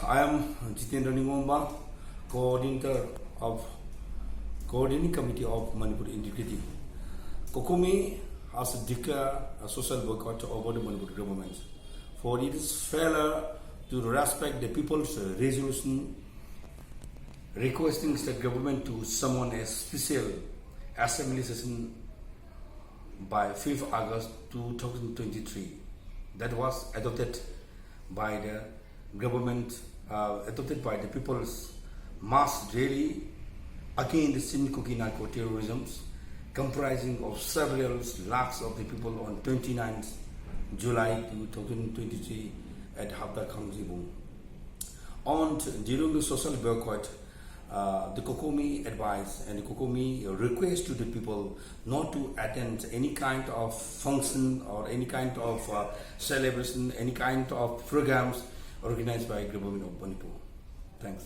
I am Jitendra Ningomba, Coordinator of Coordinating Committee of Manipur Integrity. COCOMI has declared a social boycott over the Manipur government for its failure to respect the people's resolution requesting state government to summon a special assembly session by 5th August 2023 that was adopted by the government, adopted by the people's mass rally against narco terrorism, comprising of several lakhs of the people on 29th July 2023 at Habda County. During the social boycott, the COCOMI advice and the COCOMI request to the people not to attend any kind of function or any kind of celebration, any kind of programs organized by government of Manipur. Thanks.